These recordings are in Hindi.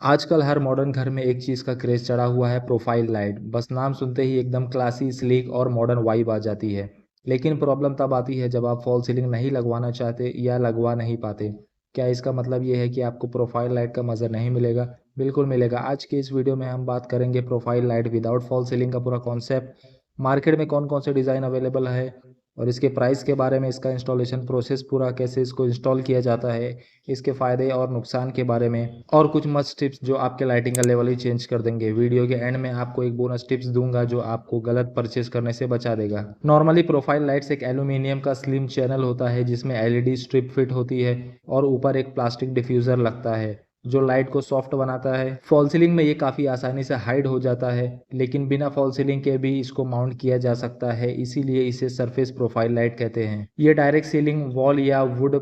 आजकल हर मॉडर्न घर में एक चीज़ का क्रेज़ चढ़ा हुआ है, प्रोफाइल लाइट। बस नाम सुनते ही एकदम क्लासी, स्लीक और मॉडर्न वाइब आ जाती है। लेकिन प्रॉब्लम तब आती है जब आप फॉल सीलिंग नहीं लगवाना चाहते या लगवा नहीं पाते। क्या इसका मतलब ये है कि आपको प्रोफाइल लाइट का मज़ा नहीं मिलेगा? बिल्कुल मिलेगा। आज के इस वीडियो में हम बात करेंगे profile light without fall ceiling का पूरा कॉन्सेप्ट, मार्केट में कौन कौन से डिज़ाइन अवेलेबल है और इसके प्राइस के बारे में, इसका इंस्टॉलेशन प्रोसेस पूरा कैसे इसको इंस्टॉल किया जाता है, इसके फ़ायदे और नुकसान के बारे में और कुछ मस्ट टिप्स जो आपके लाइटिंग का लेवल ही चेंज कर देंगे। वीडियो के एंड में आपको एक बोनस टिप्स दूंगा जो आपको गलत परचेज करने से बचा देगा। नॉर्मली प्रोफाइल लाइट्स एक एल्यूमिनियम का स्लिम चैनल होता है जिसमें एलईडी स्ट्रिप फिट होती है और ऊपर एक प्लास्टिक डिफ्यूज़र लगता है जो लाइट को सॉफ्ट बनाता है। फॉल सीलिंग में ये काफ़ी आसानी से हाइड हो जाता है, लेकिन बिना फॉल सीलिंग के भी इसको माउंट किया जा सकता है, इसीलिए इसे सरफेस प्रोफाइल लाइट कहते हैं। ये डायरेक्ट सीलिंग वॉल या वुडन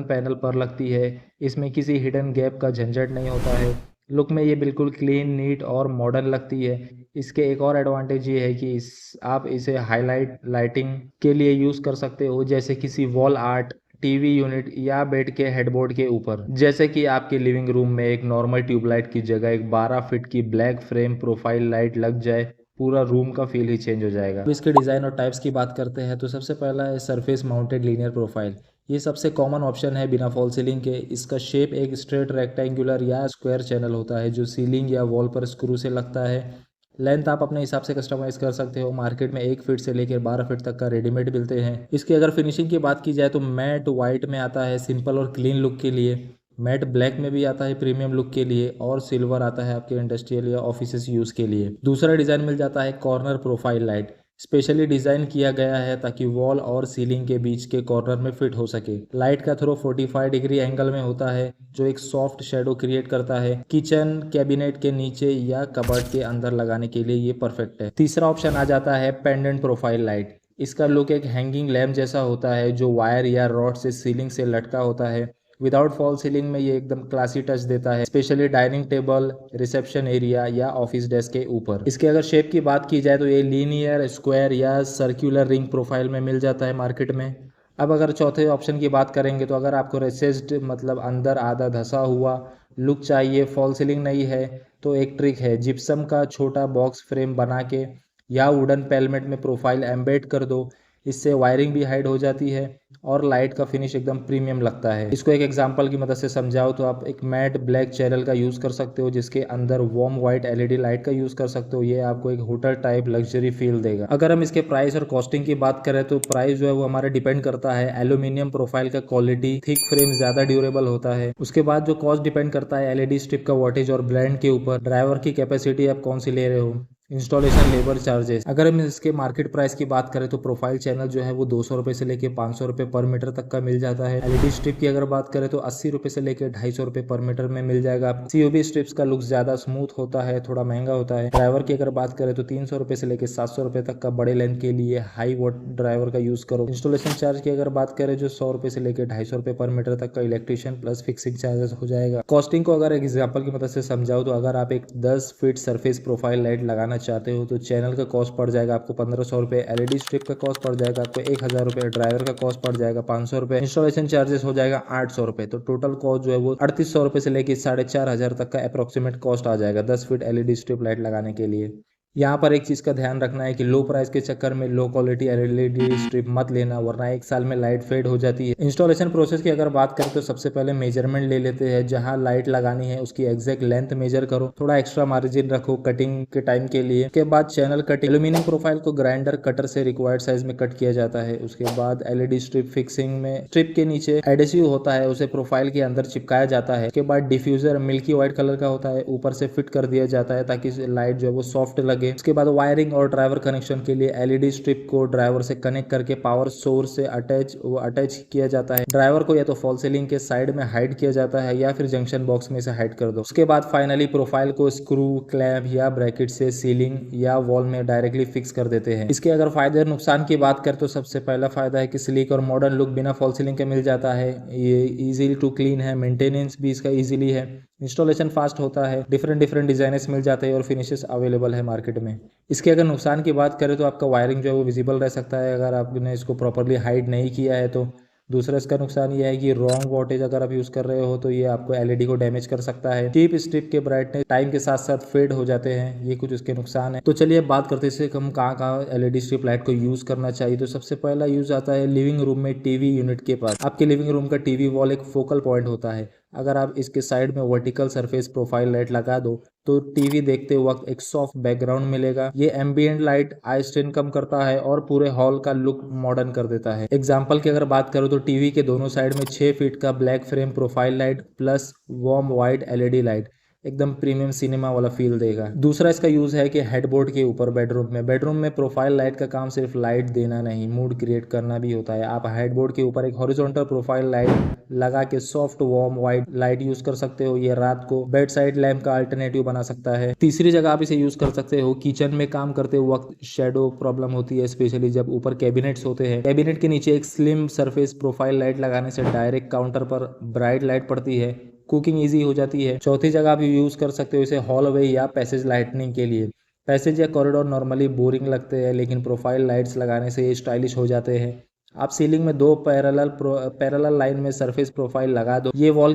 पैनल पर लगती है। इसमें किसी हिडन गैप का झंझट नहीं होता है। लुक में ये बिल्कुल क्लीन, नीट और मॉडर्न लगती है। इसके एक और एडवांटेज ये है कि आप इसे हाईलाइट लाइटिंग के लिए यूज़ कर सकते हो, जैसे किसी वॉल आर्ट, टीवी यूनिट या बेड के हेडबोर्ड के ऊपर। जैसे कि आपके लिविंग रूम में एक नॉर्मल ट्यूबलाइट की जगह एक 12 फीट की ब्लैक फ्रेम प्रोफाइल लाइट लग जाए, पूरा रूम का फील ही चेंज हो जाएगा। अब इसके डिज़ाइन और टाइप्स की बात करते हैं तो सबसे पहला है सरफेस माउंटेड लीनियर प्रोफाइल। ये सबसे कॉमन ऑप्शन है बिना फॉल सीलिंग के। इसका शेप एक स्ट्रेट रेक्टेंगुलर या स्क्वायर चैनल होता है जो सीलिंग या वॉल पर स्क्रू से लगता है। लेंथ आप अपने हिसाब से कस्टमाइज कर सकते हो। मार्केट में 1 फीट से लेकर 12 फीट तक का रेडीमेड मिलते हैं। इसकी अगर फिनिशिंग की बात की जाए तो मैट वाइट में आता है सिंपल और क्लीन लुक के लिए, मैट ब्लैक में भी आता है प्रीमियम लुक के लिए, और सिल्वर आता है आपके इंडस्ट्रियल या ऑफिस यूज़ के लिए। दूसरा डिज़ाइन मिल जाता है corner profile light. Specially design किया गया है ताकि वॉल और सीलिंग के बीच के कॉर्नर में फिट हो सके। लाइट का थ्रो 45 डिग्री एंगल में होता है जो एक सॉफ्ट शेडो क्रिएट करता है। किचन कैबिनेट के नीचे या कबर्ड के अंदर लगाने के लिए ये परफेक्ट है। तीसरा ऑप्शन आ जाता है पेंडेंट प्रोफाइल लाइट। इसका लुक एक हैंगिंग लैम्प जैसा होता है जो वायर या रॉड से सीलिंग से लटका होता है। विदाउट फॉल सीलिंग में ये एकदम क्लासी टच देता है, specially dining table, reception area या ऑफिस डेस्क के ऊपर। इसके अगर शेप की बात की जाए तो ये लीनियर, स्क्वायर या सर्कुलर रिंग प्रोफाइल में मिल जाता है मार्केट में। अब अगर चौथे ऑप्शन की बात करेंगे तो अगर आपको रेसेस्ड मतलब अंदर आधा धसा हुआ लुक चाहिए, फॉल सीलिंग नहीं है, तो एक ट्रिक है, जिप्सम का छोटा बॉक्स फ्रेम बना के या वुडन पेलमेट में प्रोफाइल एम्बेड कर दो। इससे वायरिंग भी हाइड हो जाती है और लाइट का फिनिश एकदम प्रीमियम लगता है। इसको एक एग्जांपल की मदद से समझाओ तो आप एक मैट ब्लैक चैनल का यूज़ कर सकते हो जिसके अंदर वार्म वाइट एलईडी लाइट का यूज़ कर सकते हो। ये आपको एक होटल टाइप लग्जरी फील देगा। अगर हम इसके प्राइस और कॉस्टिंग की बात करें तो प्राइस जो है वो हमारा डिपेंड करता है एल्यूमिनियम प्रोफाइल का क्वालिटी, थिक फ्रेम ज़्यादा ड्यूरेबल होता है। उसके बाद जो कॉस्ट डिपेंड करता है एलईडी स्ट्रिप का वॉटेज और ब्रांड के ऊपर, ड्राइवर की कैपेसिटी आप कौन सी ले रहे हो, इंस्टॉलेशन लेबर चार्जेस। अगर हम इसके मार्केट प्राइस की बात करें तो प्रोफाइल चैनल जो है वो 200 रुपये से लेकर 500 रुपये पर मीटर तक का मिल जाता है। एलईडी स्ट्रिप की अगर बात करें तो 80 रुपये से लेकर 250 रुपये पर मीटर में मिल जाएगा। सीओबी स्ट्रिप्स का लुक ज्यादा स्मूथ होता है, थोड़ा महंगा होता है। ड्राइवर की अगर बात करें तो 300 रुपये से लेकर 700 रुपये तक का बड़े लेंथ के लिए हाई वोट ड्राइवर का यूज करो। इंस्टॉलेशन चार्ज की अगर बात करें जो 100 रुपये से लेकर 250 रुपये पर मीटर तक का इलेक्ट्रिशियन प्लस फिक्सिंग चार्जेस हो जाएगा। कॉस्टिंग को अगर एग्जाम्पल की मदद से समझाओ तो अगर आप एक 10 फीट सरफेस प्रोफाइल लाइट लगाना चाहते हो तो चैनल का कॉस्ट पड़ जाएगा आपको 1500 रुपये, एलईडी स्ट्रिप का कॉस्ट पड़ जाएगा आपको 1000 रुपये, ड्राइवर का कॉस्ट पड़ जाएगा 500 रुपये, इंस्टॉलेशन चार्जेस हो जाएगा 800 रुपये। तो टोटल कॉस्ट जो है वो 3800 रुपये से लेकर 4500 तक का अप्रोक्सीमेट कॉस्ट आ जाएगा 10 फीट एलईडी स्ट्रिप लाइट लगाने के लिए। यहाँ पर एक चीज़ का ध्यान रखना है कि लो प्राइस के चक्कर में लो क्वालिटी एलईडी स्ट्रिप मत लेना, वरना 1 साल में लाइट फेड हो जाती है। इंस्टॉलेशन प्रोसेस की अगर बात करें तो सबसे पहले मेजरमेंट ले लेते हैं। जहाँ लाइट लगानी है उसकी एग्जैक्ट लेंथ मेजर करो, थोड़ा एक्स्ट्रा मार्जिन रखो कटिंग के टाइम के लिए। उसके बाद चैनल कटिंग, एल्यूमिनियम प्रोफाइल को ग्राइंडर कटर से रिक्वायर्ड साइज में कट किया जाता है। उसके बाद एलईडी स्ट्रिप फिक्सिंग में स्ट्रिप के नीचे एडेसिव होता है, उसे प्रोफाइल के अंदर चिपकाया जाता है। उसके बाद डिफ्यूजर मिल्की व्हाइट कलर का होता है, ऊपर से फिट कर दिया जाता है ताकि लाइट जो है वो सॉफ्ट लगे। उसके बाद वायरिंग और ड्राइवर कनेक्शन के लिए एलईडी स्ट्रिप को ड्राइवर से कनेक्ट करके पावर सोर्स से अटैच किया जाता है। ड्राइवर को या तो फॉल सीलिंग के साइड में हाइड किया जाता है या फिर जंक्शन बॉक्स में से हाइड कर दो। उसके बाद फाइनली प्रोफाइल को स्क्रू, क्लैंप या ब्रैकेट से सीलिंग या वॉल में डायरेक्टली फिक्स कर देते हैं। इसके अगर फायदे और नुकसान की बात करें तो सबसे पहला फायदा है कि स्लीक और मॉडर्न लुक बिना फॉल सीलिंग के मिल जाता है। ये इजीली टू क्लीन है, मेंटेनेंस भी इसका इजीली है, इंस्टॉलेशन फास्ट होता है, डिफरेंट डिजाइनर्स मिल जाते हैं और फिनिशेस अवेलेबल है मार्केट में। इसके अगर नुकसान की बात करें तो आपका वायरिंग जो है वो विजिबल रह सकता है अगर आपने इसको प्रॉपरली हाइड नहीं किया है तो। दूसरा इसका नुकसान ये है कि रॉन्ग वोल्टेज अगर आप यूज़ कर रहे हो तो ये आपको एलईडी को डैमेज कर सकता है। चीप स्ट्रिप के ब्राइटनेस टाइम के साथ साथ फेड हो जाते हैं, ये कुछ इसके नुकसान है। तो चलिए बात करते हैं इससे हम कहाँ कहाँ एलईडी स्ट्रिप लाइट को यूज़ करना चाहिए। तो सबसे पहला यूज़ आता है लिविंग रूम में टीवी यूनिट के पास। आपके लिविंग रूम का टीवी वॉल एक फोकल पॉइंट होता है। अगर आप इसके साइड में वर्टिकल सरफेस प्रोफाइल लाइट लगा दो तो टीवी देखते वक्त एक सॉफ्ट बैकग्राउंड मिलेगा। ये एम्बिएंट लाइट आई स्ट्रेन कम करता है और पूरे हॉल का लुक मॉडर्न कर देता है। एग्जाम्पल की अगर बात करो तो टीवी के दोनों साइड में 6 फीट का black frame profile light plus warm white LED light एकदम प्रीमियम सिनेमा वाला फील देगा। दूसरा इसका यूज है कि हेडबोर्ड के ऊपर बेडरूम में प्रोफाइल लाइट का काम सिर्फ लाइट देना नहीं, मूड क्रिएट करना भी होता है। आप हेडबोर्ड के ऊपर एक हॉरिजॉन्टल प्रोफाइल लाइट लगा के soft warm white light use कर सकते हो। ये रात को बेड साइड लैम्प का अल्टरनेटिव बना सकता है। तीसरी जगह आप इसे यूज कर सकते हो किचन में काम करते वक्त शेडो प्रॉब्लम होती है, स्पेशली जब ऊपर कैबिनेट्स होते हैं। कैबिनेट के नीचे एक स्लिम सरफेस प्रोफाइल लाइट लगाने से डायरेक्ट काउंटर पर ब्राइट लाइट पड़ती है, कुकिंग इजी हो जाती है। चौथी जगह आप यूज कर सकते हो इसे हॉलवे या पैसेज लाइटनिंग के लिए। पैसेज या कॉरिडोर नॉर्मली बोरिंग लगते हैं, लेकिन प्रोफाइल लाइट्स लगाने से ये स्टाइलिश हो जाते हैं। आप सीलिंग में दो पैरेलल लाइन में सरफेस प्रोफाइल लगा दो। ये वॉल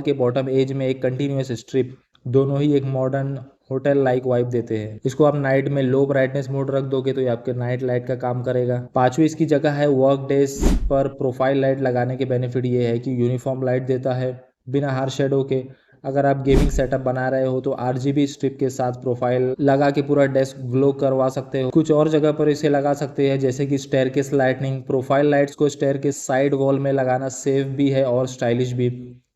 के बॉटम एज में एक कंटिन्यूअस स्ट्रिप, दोनों ही एक मॉडर्न होटल लाइक वाइब देते हैं। इसको आप नाइट में लो ब्राइटनेस मोड रख दोगे तो ये आपके नाइट लाइट का काम करेगा। पांचवी इसकी जगह है वर्क डेस्क पर प्रोफाइल लाइट लगाने के बेनिफिट ये है कि यूनिफॉर्म लाइट देता है बिना हार्श शेडो के। अगर आप गेमिंग सेटअप बना रहे हो तो आरजीबी स्ट्रिप के साथ प्रोफाइल लगा के पूरा डेस्क ग्लो करवा सकते हो। कुछ और जगह पर इसे लगा सकते हैं जैसे कि स्टेयरकेस लाइटनिंग। प्रोफाइल लाइट्स को स्टेयरकेस साइड वॉल में लगाना सेफ भी है और स्टाइलिश भी।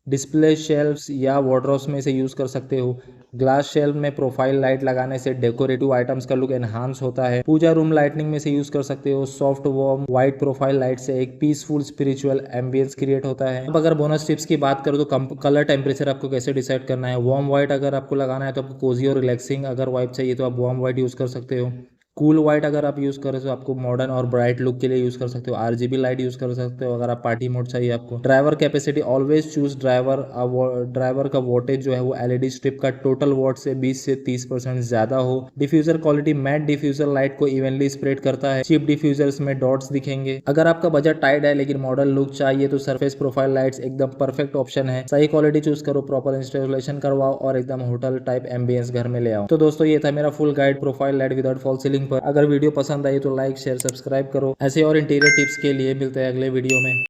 डिस्प्ले शेल्फ्स या वार्डरोब्स में इसे यूज कर सकते हो। ग्लास शेल्फ में प्रोफाइल लाइट लगाने से डेकोरेटिव आइटम्स का लुक एनहांस होता है। पूजा रूम लाइटनिंग में से यूज कर सकते हो। Soft warm white profile light से एक पीसफुल स्पिरिचुअल एम्बियंस क्रिएट होता है। अब अगर बोनस टिप्स की बात करो तो कलर टेम्परेचर आपको कैसे डिसाइड करना है। वार्म व्हाइट अगर आपको लगाना है तो आपको कोजी और रिलैक्सिंग अगर वाइब चाहिए तो आप वार्म व्हाइट यूज कर सकते हो। कूल वाइट अगर आप यूज करें तो आपको मॉडर्न और ब्राइट लुक के लिए यूज कर सकते हो। आरजीबी लाइट यूज कर सकते हो अगर आप पार्टी मोड चाहिए आपको। Driver capacity always choose driver का वोटेज जो है वो एलईडी स्ट्रिप का टोटल वोट से 20 से 30% ज्यादा हो। Diffuser quality matte diffuser light को इवनली स्प्रेड करता है। चिप डिफ्यूजर्स में डॉट्स दिखेंगे। अगर आपका बजट टाइट है लेकिन मॉडर्न लुक चाहिए तो सरफेस प्रोफाइल लाइट्स एकदम परफेक्ट ऑप्शन है। सही क्वालिटी चूज करो, प्रॉपर इंस्टॉलेशन करवाओ और एकदम होटल टाइप एम्बियंस घर में ले आओ। तो दोस्तों ये था मेरा full guide profile light without fall ceiling पर। अगर वीडियो पसंद आई तो लाइक शेयर सब्सक्राइब करो। ऐसे और इंटीरियर टिप्स के लिए मिलते हैं अगले वीडियो में।